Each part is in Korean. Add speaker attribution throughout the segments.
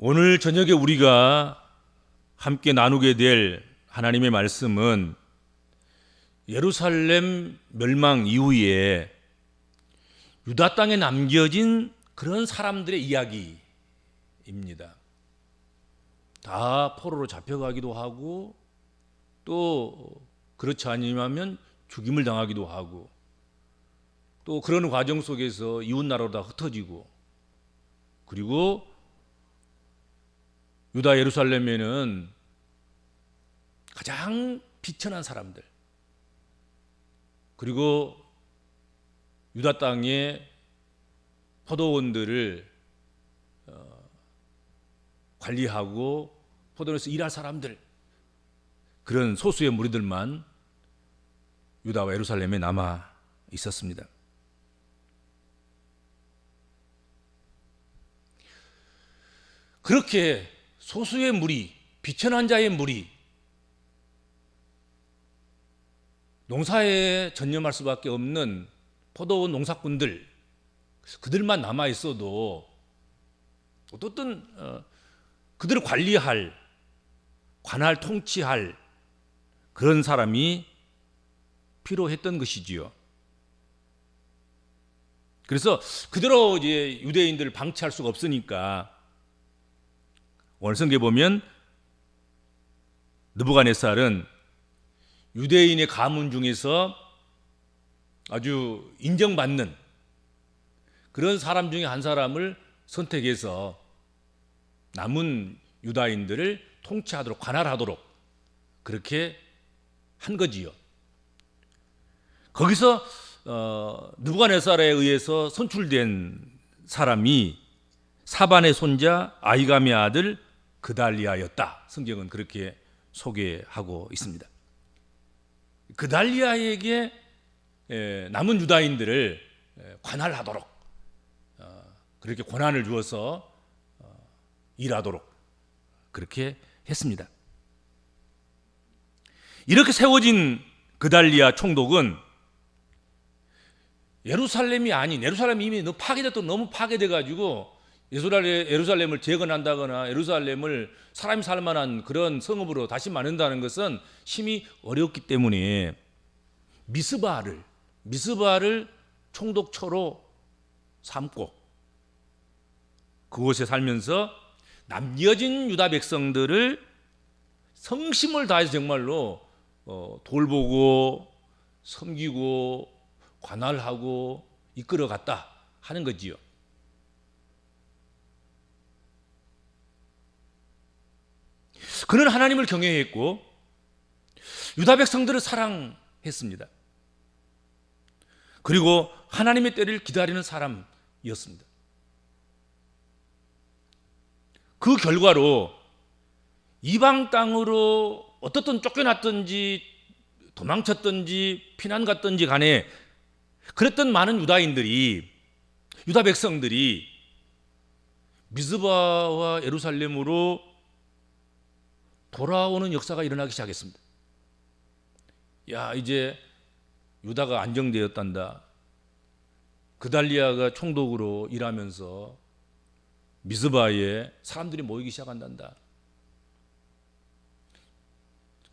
Speaker 1: 오늘 저녁에 우리가 함께 나누게 될 하나님의 말씀은 예루살렘 멸망 이후에 유다 땅에 남겨진 그런 사람들의 이야기입니다. 다 포로로 잡혀가기도 하고 또 그렇지 않으면 죽임을 당하기도 하고 또 그런 과정 속에서 이웃나라로 다 흩어지고 그리고 유다 예루살렘에는 가장 비천한 사람들 그리고 유다 땅의 포도원들을 관리하고 포도원에서 일할 사람들 그런 소수의 무리들만 유다와 예루살렘에 남아 있었습니다. 그렇게 소수의 무리, 비천한 자의 무리, 농사에 전념할 수밖에 없는 포도원 농사꾼들, 그들만 남아 있어도 어떻든 그들을 관리할, 관할, 통치할 그런 사람이 필요했던 것이지요. 그래서 그대로 이제 유대인들을 방치할 수가 없으니까 오늘 성경에 보면 느부갓네살은 유대인의 가문 중에서 아주 인정받는 그런 사람 중에 한 사람을 선택해서 남은 유다인들을 통치하도록 관할하도록 그렇게 한 거지요. 거기서 느부갓네살에 의해서 선출된 사람이 사반의 손자 아히감의 아들 그달리아였다. 성경은 그렇게 소개하고 있습니다. 그달리아에게 남은 유다인들을 관할하도록 그렇게 권한을 주어서 일하도록 그렇게 했습니다. 이렇게 세워진 그달리아 총독은 예루살렘이 아닌 예루살렘이 이미 너무 파괴돼 가지고 예루살렘을 재건한다거나 예루살렘을 사람이 살 만한 그런 성읍으로 다시 만든다는 것은 심히 어렵기 때문에 미스바를 총독처로 삼고 그곳에 살면서 남겨진 유다 백성들을 성심을 다해서 정말로 돌보고 섬기고 관할하고 이끌어갔다 하는 거지요. 그는 하나님을 경외했고 유다 백성들을 사랑했습니다. 그리고 하나님의 때를 기다리는 사람이었습니다. 그 결과로 이방 땅으로 어떻든 쫓겨났든지 도망쳤든지 피난 갔든지 간에 그랬던 많은 유다 백성들이 미스바와 예루살렘으로 돌아오는 역사가 일어나기 시작했습니다. 야, 이제 유다가 안정되었단다. 그달리아가 총독으로 일하면서 미스바에 사람들이 모이기 시작한단다.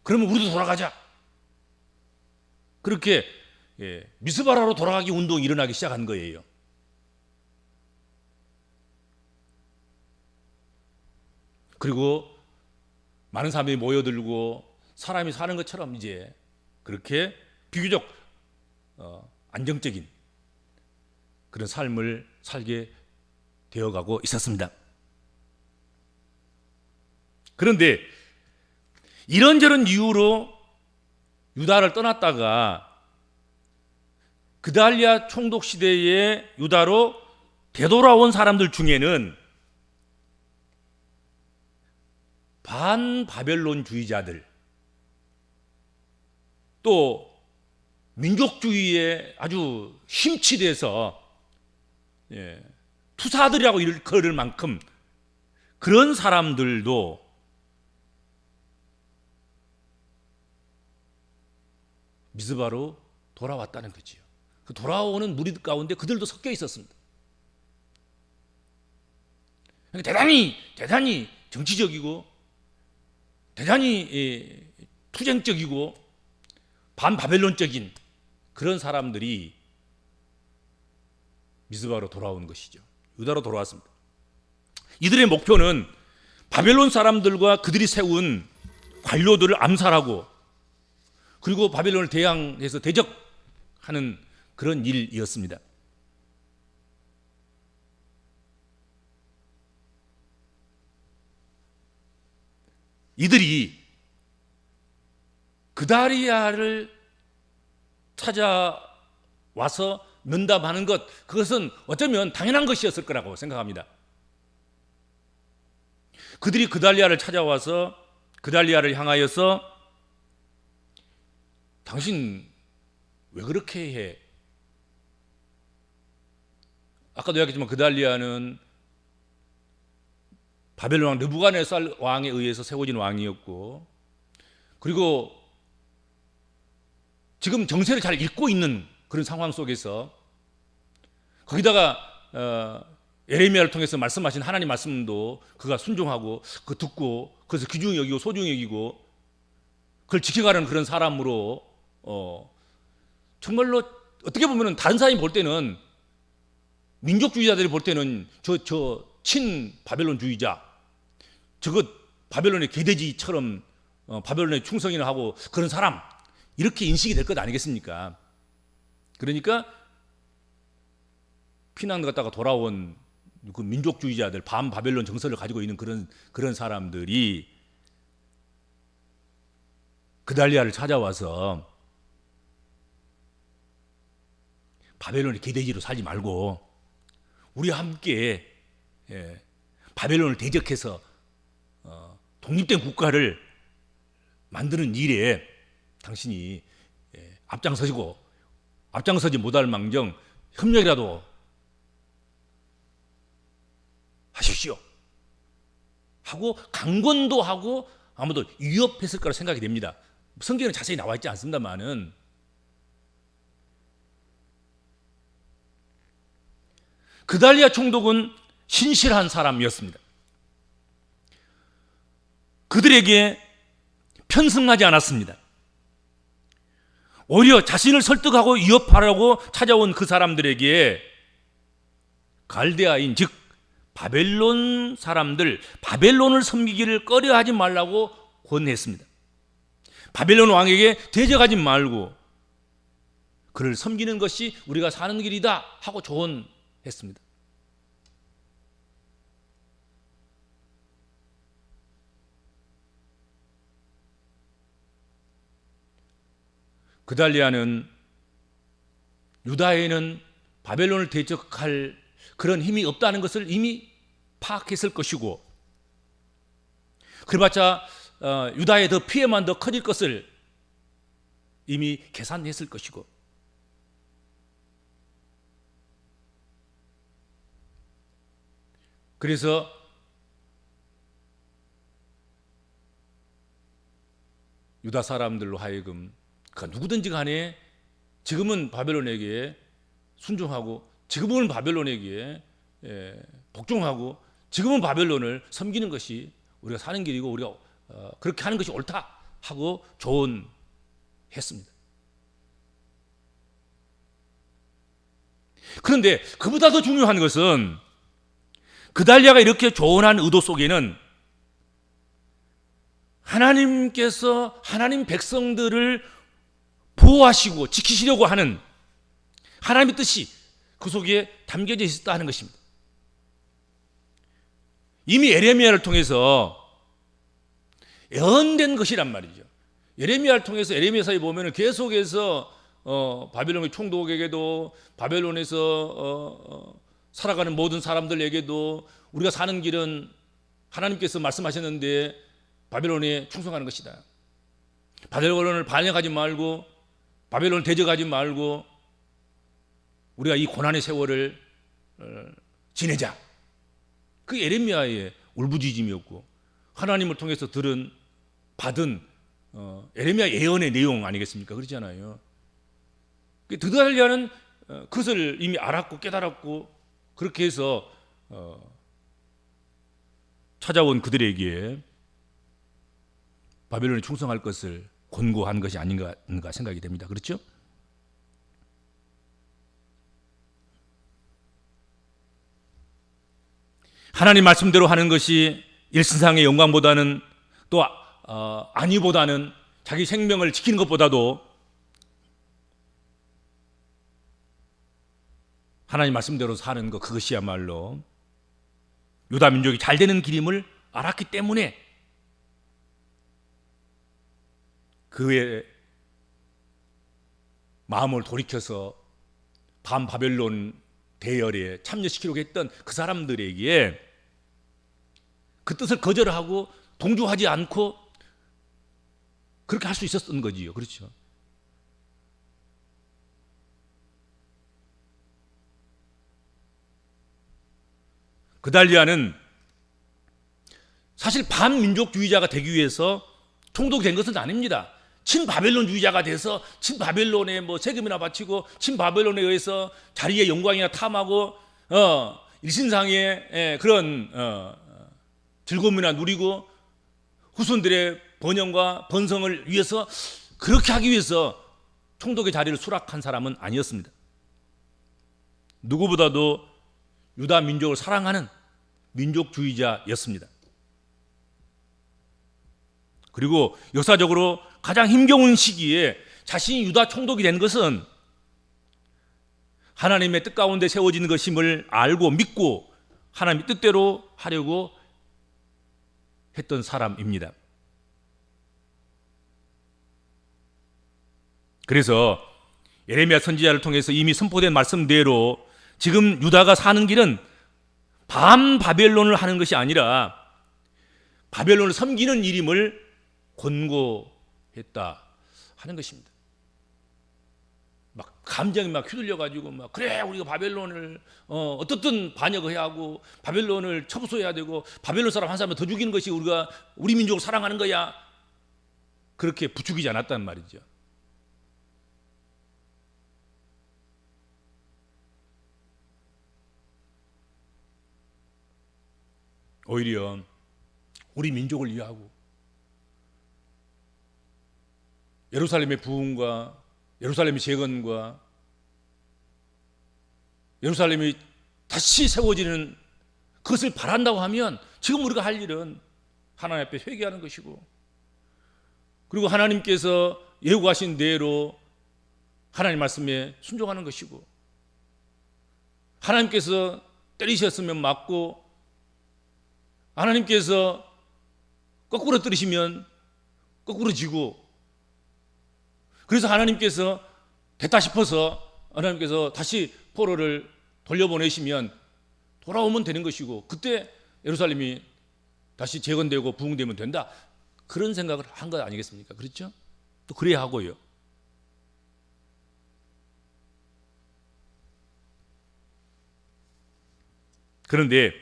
Speaker 1: 그러면 우리도 돌아가자. 그렇게 미스바라로 돌아가기 운동이 일어나기 시작한 거예요. 그리고 많은 사람들이 모여들고 사람이 사는 것처럼 이제 그렇게 비교적 안정적인 그런 삶을 살게 되어가고 있었습니다. 그런데 이런저런 이유로 유다를 떠났다가 그달리아 총독 시대에 유다로 되돌아온 사람들 중에는 반바벨론주의자들 또 민족주의에 아주 심취돼서 투사들이라고 일컬을 만큼 그런 사람들도 미스바로 돌아왔다는 거지요. 그 돌아오는 무리 가운데 그들도 섞여 있었습니다. 대단히 정치적이고 대단히 투쟁적이고 반바벨론적인 그런 사람들이 미스바로 돌아온 것이죠. 유다로 돌아왔습니다. 이들의 목표는 바벨론 사람들과 그들이 세운 관료들을 암살하고 그리고 바벨론을 대항해서 대적하는 그런 일이었습니다. 이들이 그다리아를 찾아와서 면담하는 것, 그것은 어쩌면 당연한 것이었을 거라고 생각합니다. 그들이 그달리아를 찾아와서 그달리아를 향하여서 당신 왜 그렇게 해? 아까도 이야기했지만 그달리아는 바벨론 왕 느부갓네살 왕에 의해서 세워진 왕이었고, 그리고 지금 정세를 잘 읽고 있는 그런 상황 속에서 거기다가 예레미야를 통해서 말씀하신 하나님 말씀도 그가 순종하고 그 듣고 그래서 귀중히 여기고 소중히 여기고 그걸 지켜가는 그런 사람으로 정말로 어떻게 보면 다른 사람이 볼 때는 민족주의자들이 볼 때는 저 친 바벨론주의자, 저것 바벨론의 개돼지처럼 바벨론에 충성이나 하고 그런 사람, 이렇게 인식이 될 것 아니겠습니까? 그러니까 피난 갔다가 돌아온 그 민족주의자들, 반바벨론 정서를 가지고 있는 그런 사람들이 그달리아를 찾아와서 바벨론의 개돼지로 살지 말고 우리와 함께 바벨론을 대적해서 독립된 국가를 만드는 일에 당신이 앞장서지 못할 망정 협력이라도 하십시오 하고 강권도 하고 아마도 위협했을 거라 생각이 됩니다. 성경에 자세히 나와 있지 않습니다만은 그달리아 총독은 신실한 사람이었습니다. 그들에게 편승하지 않았습니다. 오히려 자신을 설득하고 위협하려고 찾아온 그 사람들에게 갈대아인 즉 바벨론 사람들, 바벨론을 섬기기를 꺼려하지 말라고 권했습니다. 바벨론 왕에게 대적하지 말고 그를 섬기는 것이 우리가 사는 길이다 하고 조언했습니다. 그달리아는 유다에는 바벨론을 대적할 그런 힘이 없다는 것을 이미 파악했을 것이고, 그래봤자 유다에 더 피해만 더 커질 것을 이미 계산했을 것이고, 그래서 유다 사람들로 하여금 누구든지 간에 지금은 바벨론에게 순종하고 지금은 바벨론에게 복종하고 지금은 바벨론을 섬기는 것이 우리가 사는 길이고 우리가 그렇게 하는 것이 옳다 하고 조언했습니다. 그런데 그보다 더 중요한 것은 그달리아가 이렇게 조언한 의도 속에는 하나님께서 하나님 백성들을 보호하시고 지키시려고 하는 하나님의 뜻이 그 속에 담겨져 있었다는 것입니다. 이미 예레미야를 통해서 예언된 것이란 말이죠. 예레미야를 통해서 예레미야서에 보면 계속해서 바벨론의 총독에게도 바벨론에서 살아가는 모든 사람들에게도 우리가 사는 길은 하나님께서 말씀하셨는데 바벨론에 충성하는 것이다. 바벨론을 반역하지 말고 바벨론을 대적하지 말고 우리가 이 고난의 세월을 지내자. 그 예레미야의 울부짖음이었고 하나님을 통해서 받은 예레미야 예언의 내용 아니겠습니까? 그렇잖아요. 그달리아는 그것을 이미 알았고 깨달았고 그렇게 해서 찾아온 그들에게 바벨론에 충성할 것을 권고한 것이 아닌가 생각이 됩니다. 그렇죠? 하나님 말씀대로 하는 것이 일신상의 영광보다는 또 안위보다는 자기 생명을 지키는 것보다도 하나님 말씀대로 사는 것, 그것이야말로 유다 민족이 잘 되는 길임을 알았기 때문에 그의 마음을 돌이켜서 반바벨론 대열에 참여시키려고 했던 그 사람들에게 그 뜻을 거절하고 동조하지 않고 그렇게 할 수 있었던 거지요. 그렇죠? 그달리아는 사실 반민족주의자가 되기 위해서 총독이 된 것은 아닙니다. 친바벨론주의자가 돼서 친바벨론에 세금이나 바치고 친바벨론에 의해서 자리의 영광이나 탐하고 일신상의 그런 즐거움이나 누리고 후손들의 번영과 번성을 위해서 그렇게 하기 위해서 총독의 자리를 수락한 사람은 아니었습니다. 누구보다도 유다 민족을 사랑하는 민족주의자였습니다. 그리고 역사적으로 가장 힘겨운 시기에 자신이 유다 총독이 된 것은 하나님의 뜻 가운데 세워진 것임을 알고 믿고 하나님의 뜻대로 하려고 했던 사람입니다. 그래서 예레미야 선지자를 통해서 이미 선포된 말씀대로 지금 유다가 사는 길은 반바벨론을 하는 것이 아니라 바벨론을 섬기는 일임을 권고했다 하는 것입니다. 막 감정이 막 휘둘려가지고 막 그래 우리가 바벨론을 어떻든 반역해야 하고 바벨론을 처부숴야 되고 바벨론 사람 한 사람을 더 죽이는 것이 우리 민족을 사랑하는 거야, 그렇게 부추기지 않았단 말이죠. 오히려 우리 민족을 위하고 예루살렘의 부흥과 예루살렘의 재건과 예루살렘이 다시 세워지는 그것을 바란다고 하면 지금 우리가 할 일은 하나님 앞에 회개하는 것이고, 그리고 하나님께서 예고하신 대로 하나님 말씀에 순종하는 것이고, 하나님께서 때리셨으면 맞고 하나님께서 거꾸로 때리시면 거꾸로 지고, 그래서 하나님께서 됐다 싶어서 하나님께서 다시 포로를 돌려보내시면 돌아오면 되는 것이고, 그때 예루살렘이 다시 재건되고 부흥되면 된다, 그런 생각을 한 것 아니겠습니까? 그렇죠? 또 그래야 하고요. 그런데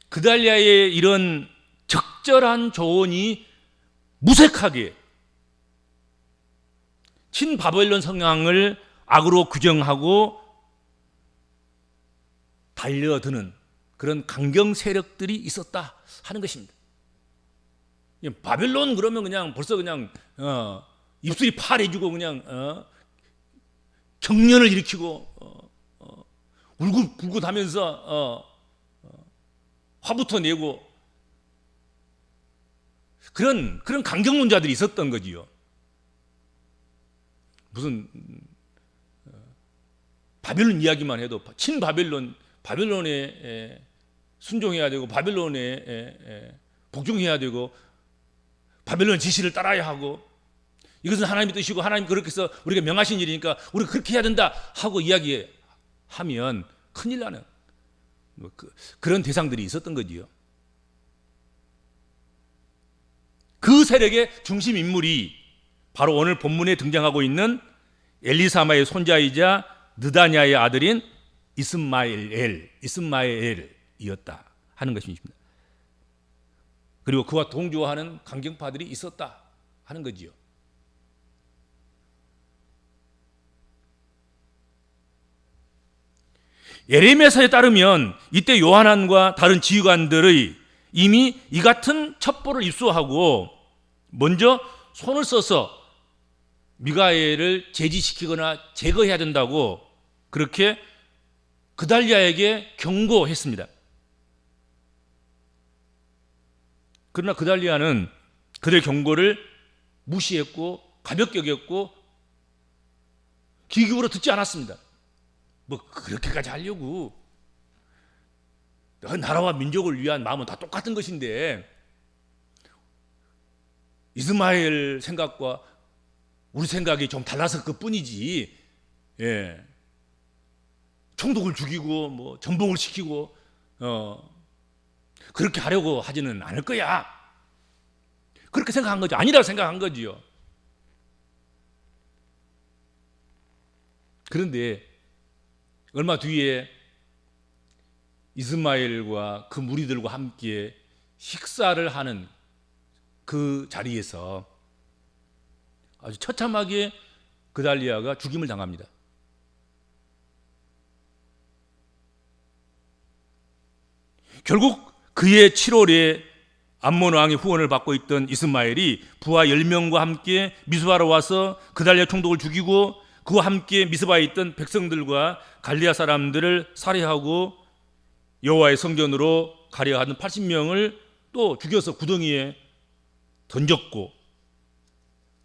Speaker 1: 그달리아의 이런 적절한 조언이 무색하게 친바벨론 성향을 악으로 규정하고 달려드는 그런 강경 세력들이 있었다 하는 것입니다. 바벨론 그러면 그냥 벌써 그냥 입술이 파래지고 그냥 경련을 일으키고 울긋불긋하면서 화부터 내고 그런 강경론자들이 있었던 거지요. 무슨 바벨론 이야기만 해도 바벨론에 순종해야 되고 바벨론에 복종해야 되고 바벨론 지시를 따라야 하고, 이것은 하나님의 뜻이고 하나님 그렇게 해서 우리가 명하신 일이니까 우리가 그렇게 해야 된다 하고 이야기하면 큰일 나는 그런 대상들이 있었던 거지요. 그 세력의 중심 인물이 바로 오늘 본문에 등장하고 있는 엘리사마의 손자이자 느다냐의 아들인 이스마엘이었다 하는 것입니다. 그리고 그와 동조하는 강경파들이 있었다 하는 거지요. 예레미야서에 따르면 이때 요하난과 다른 지휘관들의 이미 이 같은 첩보를 입수하고 먼저 손을 써서 미가엘을 제지시키거나 제거해야 된다고 그렇게 그달리아에게 경고했습니다. 그러나 그달리아는 그들의 경고를 무시했고 가볍게 여겼고 귀 기울여 듣지 않았습니다. 뭐 그렇게까지 하려고, 나라와 민족을 위한 마음은 다 똑같은 것인데 이스마엘 생각과 우리 생각이 좀 달라서 그뿐이지, 예. 총독을 죽이고 뭐 전복을 시키고 그렇게 하려고 하지는 않을 거야. 그렇게 생각한 거죠. 아니라고 생각한 거지요. 그런데 얼마 뒤에 이스마엘과 그 무리들과 함께 식사를 하는 그 자리에서 아주 처참하게 그달리아가 죽임을 당합니다. 결국 그의 7월에 암몬 왕의 후원을 받고 있던 이스마엘이 부하 10명과 함께 미스바로 와서 그달리아 총독을 죽이고 그와 함께 미스바에 있던 백성들과 갈리아 사람들을 살해하고 여호와의 성전으로 가려 하는 80명을 또 죽여서 구덩이에 던졌고,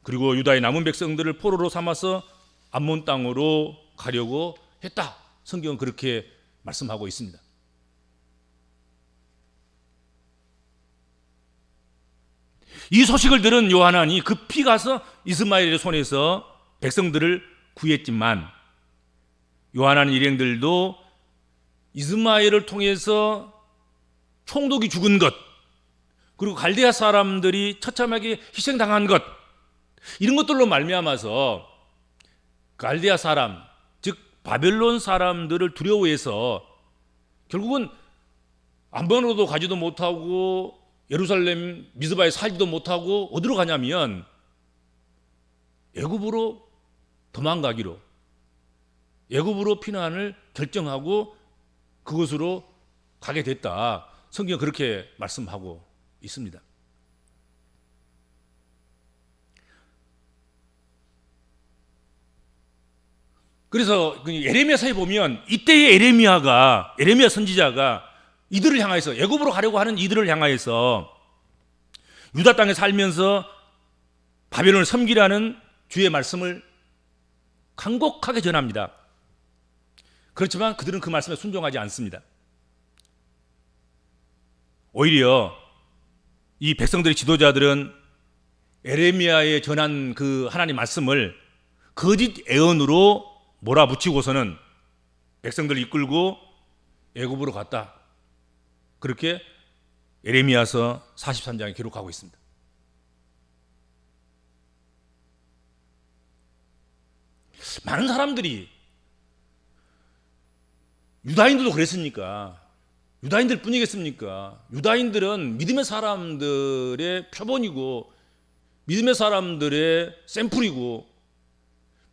Speaker 1: 그리고 유다의 남은 백성들을 포로로 삼아서 암몬 땅으로 가려고 했다. 성경은 그렇게 말씀하고 있습니다. 이 소식을 들은 요하난이 급히 가서 이스마엘의 손에서 백성들을 구했지만 요하난 일행들도 이스마엘을 통해서 총독이 죽은 것, 그리고 갈대아 사람들이 처참하게 희생당한 것, 이런 것들로 말미암아서 갈대아 사람, 즉 바벨론 사람들을 두려워해서 결국은 암몬으로도 가지도 못하고 예루살렘 미스바에 살지도 못하고 어디로 가냐면 애굽으로 도망가기로, 애굽으로 피난을 결정하고 그곳으로 가게 됐다. 성경은 그렇게 말씀하고 있습니다. 그래서 예레미야서에 보면 이때의 예레미야 선지자가 이들을 향해서, 애굽으로 가려고 하는 이들을 향하여서 유다 땅에 살면서 바벨론을 섬기라는 주의 말씀을 간곡하게 전합니다. 그렇지만 그들은 그 말씀에 순종하지 않습니다. 오히려 이 백성들의 지도자들은 예레미야에 전한 그 하나님 말씀을 거짓 애언으로 몰아붙이고서는 백성들을 이끌고 애굽으로 갔다. 그렇게 예레미야서 43장에 기록하고 있습니다. 많은 사람들이, 유다인들도 그랬습니까? 유다인들 뿐이겠습니까? 유다인들은 믿음의 사람들의 표본이고 믿음의 사람들의 샘플이고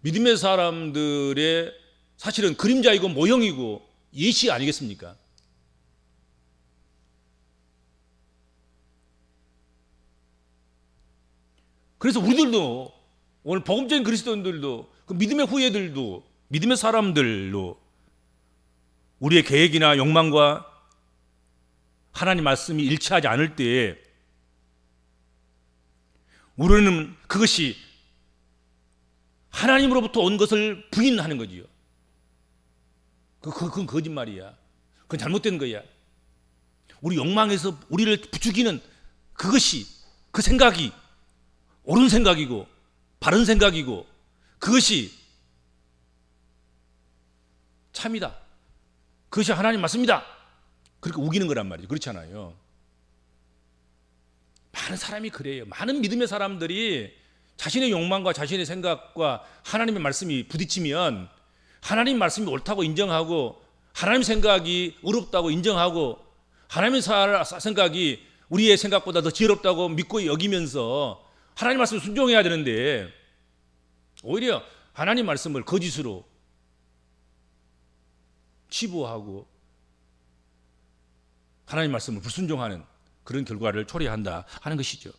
Speaker 1: 믿음의 사람들의 사실은 그림자이고 모형이고 예시 아니겠습니까? 그래서 우리들도, 오늘 복음적인 그리스도인들도, 그 믿음의 후예들도, 믿음의 사람들도 우리의 계획이나 욕망과 하나님 말씀이 일치하지 않을 때에 우리는 그것이 하나님으로부터 온 것을 부인하는 거지요. 그건 거짓말이야. 그건 잘못된 거야. 우리 욕망에서 우리를 부추기는 그것이, 그 생각이 옳은 생각이고 바른 생각이고 그것이 참이다. 그것이 하나님 말씀이다. 그렇게 우기는 거란 말이죠. 그렇잖아요. 많은 사람이 그래요. 많은 믿음의 사람들이 자신의 욕망과 자신의 생각과 하나님의 말씀이 부딪히면 하나님 말씀이 옳다고 인정하고 하나님 생각이 어렵다고 인정하고 하나님의 생각이 우리의 생각보다 더 지혜롭다고 믿고 여기면서 하나님 말씀을 순종해야 되는데 오히려 하나님 말씀을 거짓으로 치부하고 하나님 말씀을 불순종하는 그런 결과를 초래한다 하는 것이죠.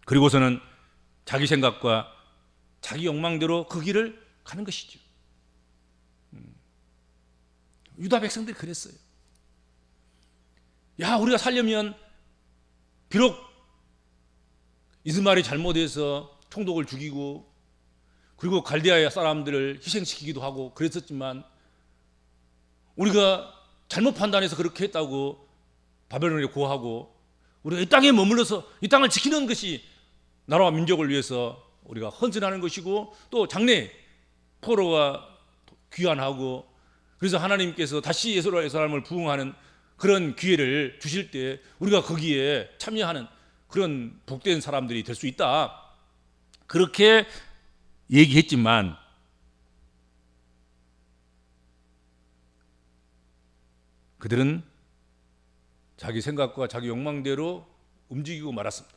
Speaker 1: 그리고서는 자기 생각과 자기 욕망대로 그 길을 가는 것이죠. 유다 백성들이 그랬어요. 야, 우리가 살려면 비록 이스마엘이 잘못해서 총독을 죽이고 그리고 갈대아 사람들을 희생시키기도 하고 그랬었지만 우리가 잘못 판단해서 그렇게 했다고 바벨론에 고하고 우리가 이 땅에 머물러서 이 땅을 지키는 것이 나라와 민족을 위해서 우리가 헌신하는 것이고 또 장래 포로가 귀환하고 그래서 하나님께서 다시 예루살렘을 부흥하는 그런 기회를 주실 때 우리가 거기에 참여하는 그런 복된 사람들이 될 수 있다. 그렇게 얘기했지만 그들은 자기 생각과 자기 욕망대로 움직이고 말았습니다.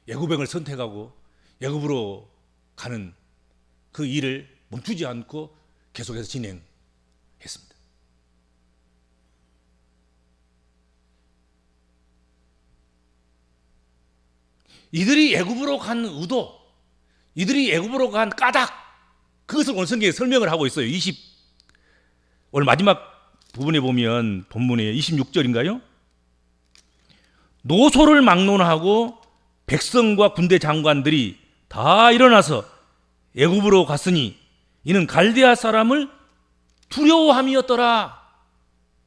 Speaker 1: 애굽을 선택하고 애굽으로 가는 그 일을 멈추지 않고 계속해서 진행했습니다. 이들이 애굽으로 간 의도, 이들이 애굽으로 간 까닭, 그것을 오늘 성경에 설명을 하고 있어요. 오늘 마지막 부분에 보면 본문에 26절인가요? 노소를 막론하고 백성과 군대 장관들이 다 일어나서 애굽으로 갔으니 이는 갈대아 사람을 두려워함이었더라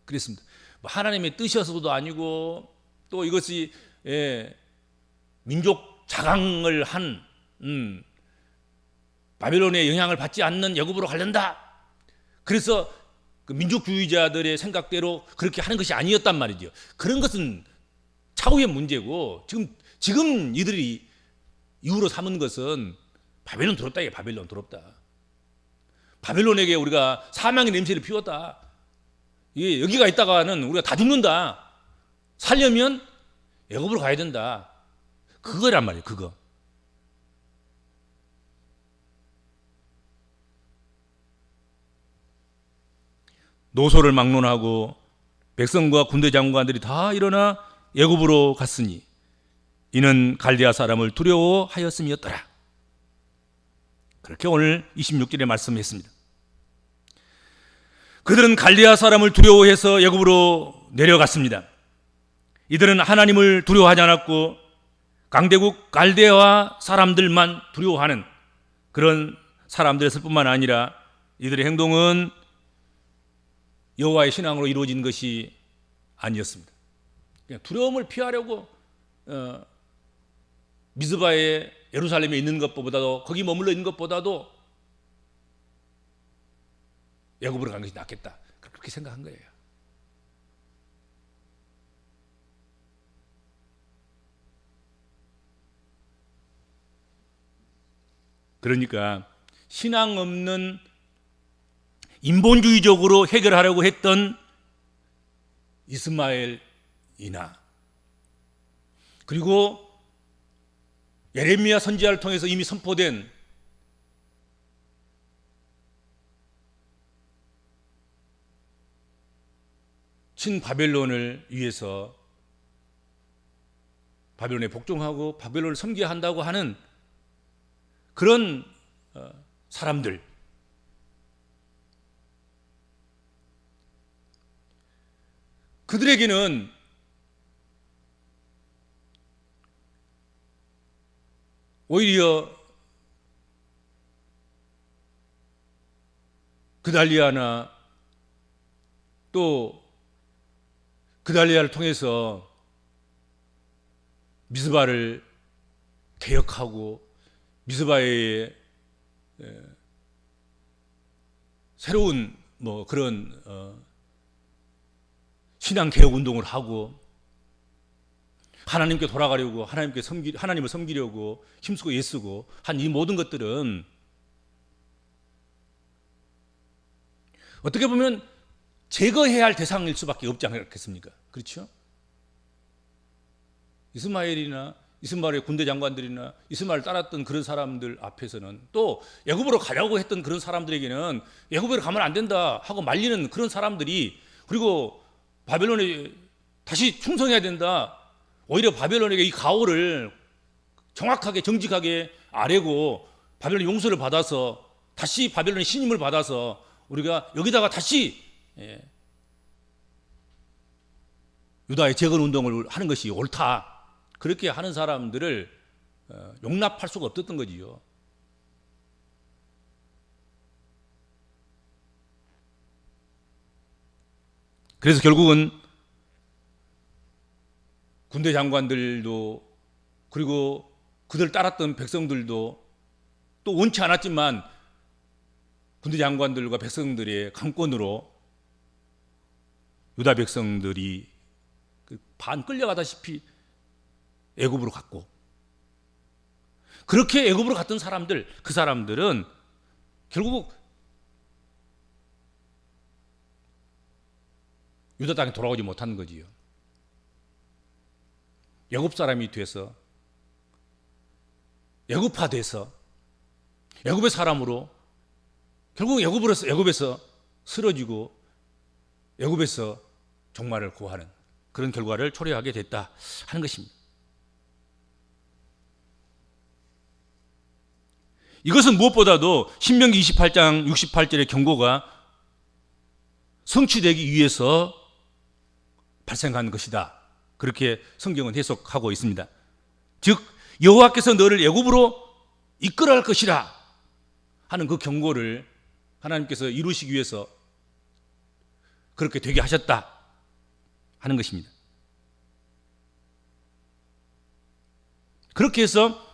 Speaker 1: 그랬습니다. 하나님의 뜻이어서도 아니고 또 이것이 민족 자강을 한 바벨론의 영향을 받지 않는 애굽으로 가련다. 그래서 그 민족주의자들의 생각대로 그렇게 하는 것이 아니었단 말이죠. 그런 것은 차후의 문제고 지금 이들이 이유로 삼은 것은 바벨론 더럽다. 이게 바벨론 더럽다. 바벨론에게 우리가 사망의 냄새를 피웠다. 이게 여기가 있다가는 우리가 다 죽는다. 살려면 애굽으로 가야 된다. 그거란 말이에요. 그거. 노소를 막론하고 백성과 군대 장관들이 다 일어나 애굽으로 갔으니 이는 갈대아 사람을 두려워하였음이었더라. 그렇게 오늘 26절에 말씀했습니다. 그들은 갈대아 사람을 두려워해서 애굽으로 내려갔습니다. 이들은 하나님을 두려워하지 않았고 강대국 갈대아 사람들만 두려워하는 그런 사람들였을 뿐만 아니라 이들의 행동은 여호와의 신앙으로 이루어진 것이 아니었습니다. 그냥 두려움을 피하려고 미스바에 예루살렘에 있는 것보다도 거기 머물러 있는 것보다도 애굽으로 간 것이 낫겠다. 그렇게 생각한 거예요. 그러니까 신앙 없는 인본주의적으로 해결하려고 했던 이스마엘이나 그리고 예레미야 선지자를 통해서 이미 선포된 친바벨론을 위해서 바벨론에 복종하고 바벨론을 섬겨야 한다고 하는 그런 사람들, 그들에게는 오히려 그달리아나 또 그달리아를 통해서 미스바를 개혁하고 미스바의 새로운 그런 신앙 개혁 운동을 하고 하나님께 돌아가려고 하나님을 섬기려고 힘쓰고 애쓰고 한 이 모든 것들은 어떻게 보면 제거해야 할 대상일 수밖에 없지 않겠습니까? 그렇죠? 이스마엘이나 이스마엘의 군대 장관들이나 이스마엘을 따랐던 그런 사람들 앞에서는, 또 애굽으로 가려고 했던 그런 사람들에게는 애굽으로 가면 안 된다 하고 말리는 그런 사람들이, 그리고 바벨론에 다시 충성해야 된다, 오히려 바벨론에게 이 가오를 정확하게 정직하게 아뢰고 바벨론 용서를 받아서 다시 바벨론의 신임을 받아서 우리가 여기다가 다시 유다의 재건 운동을 하는 것이 옳다, 그렇게 하는 사람들을 용납할 수가 없었던 거지요. 그래서 결국은 군대 장관들도, 그리고 그들 따랐던 백성들도 또 원치 않았지만 군대 장관들과 백성들의 강권으로 유다 백성들이 반 끌려가다시피 애굽으로 갔고, 그렇게 애굽으로 갔던 사람들, 그 사람들은 결국 유다 땅에 돌아오지 못한 거지요. 애굽 사람이 돼서, 애굽화돼서 애굽의 사람으로 결국 애굽에서 쓰러지고 애굽에서 종말을 고하는 그런 결과를 초래하게 됐다 하는 것입니다. 이것은 무엇보다도 신명기 28장 68절의 경고가 성취되기 위해서 발생한 것이다, 그렇게 성경은 해석하고 있습니다. 즉 여호와께서 너를 애굽으로 이끌어갈 것이라 하는 그 경고를 하나님께서 이루시기 위해서 그렇게 되게 하셨다 하는 것입니다. 그렇게 해서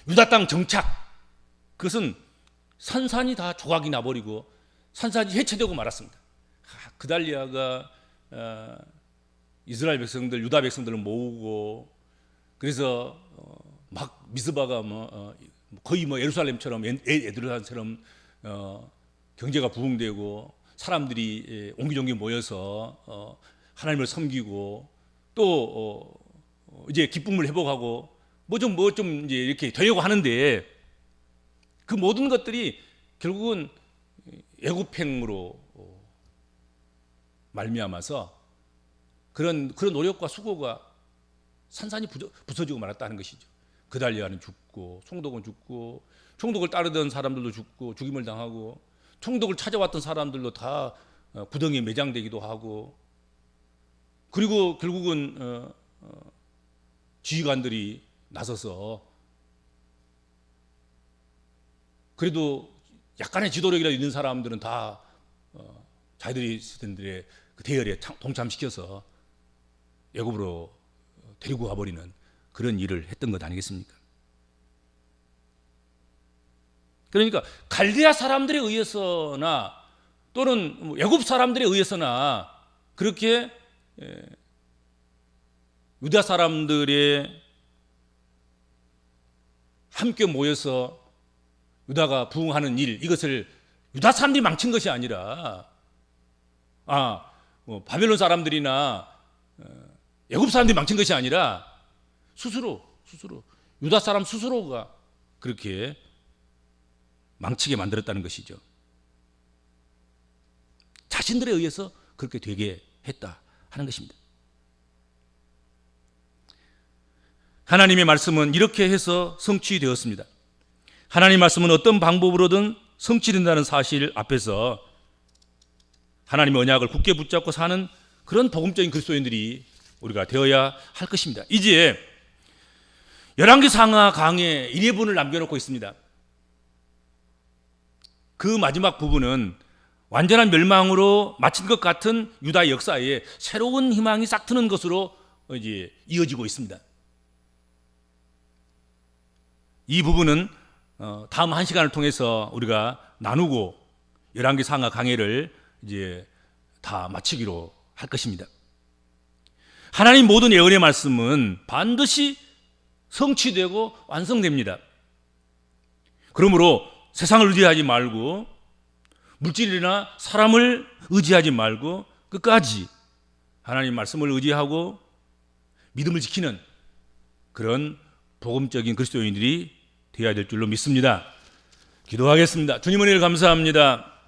Speaker 1: 유다 땅 정착, 그것은 산산이 다 조각이 나버리고 산산이 해체되고 말았습니다. 그달리아가 이스라엘 백성들, 유다 백성들을 모으고, 그래서 막 미스바가 거의 예루살렘처럼, 예루살렘처럼 경제가 부흥되고 사람들이 옹기종기 모여서 하나님을 섬기고, 또 이제 기쁨을 회복하고 뭐 좀 이제 이렇게 되려고 하는데, 그 모든 것들이 결국은 애굽행으로 말미암아서 그런 노력과 수고가 산산이 부서지고 말았다는 것이죠. 그달리아는 죽고, 총독은 죽고, 총독을 따르던 사람들도 죽고 죽임을 당하고, 총독을 찾아왔던 사람들도 다 구덩이에 매장되기도 하고, 그리고 결국은 지휘관들이 나서서 그래도 약간의 지도력이라도 있는 사람들은 다 자기들의 그 대열에 동참시켜서 애굽으로 데리고 가버리는 그런 일을 했던 것 아니겠습니까? 그러니까 갈대아 사람들에 의해서나 또는 애굽 사람들에 의해서나 그렇게 유다 사람들의 함께 모여서 유다가 부흥하는 일, 이것을 유다 사람들이 망친 것이 아니라 바벨론 사람들이나 애굽 사람들이 망친 것이 아니라 스스로 유다 사람 스스로가 그렇게 망치게 만들었다는 것이죠. 자신들에 의해서 그렇게 되게 했다 하는 것입니다. 하나님의 말씀은 이렇게 해서 성취되었습니다. 하나님의 말씀은 어떤 방법으로든 성취된다는 사실 앞에서 하나님의 언약을 굳게 붙잡고 사는 그런 복음적인 그리스도인들이 우리가 되어야 할 것입니다. 이제 열왕기 상하 강의 1회분을 남겨놓고 있습니다. 그 마지막 부분은 완전한 멸망으로 마친 것 같은 유다의 역사에 새로운 희망이 싹 트는 것으로 이제 이어지고 있습니다. 이 부분은 다음 한 시간을 통해서 우리가 나누고 열왕기 상하 강해를 이제 다 마치기로 할 것입니다. 하나님 모든 예언의 말씀은 반드시 성취되고 완성됩니다. 그러므로 세상을 의지하지 말고 물질이나 사람을 의지하지 말고 끝까지 하나님 말씀을 의지하고 믿음을 지키는 그런 복음적인 그리스도인들이 되어야 될 줄로 믿습니다. 기도하겠습니다. 주님 은혜를 감사합니다.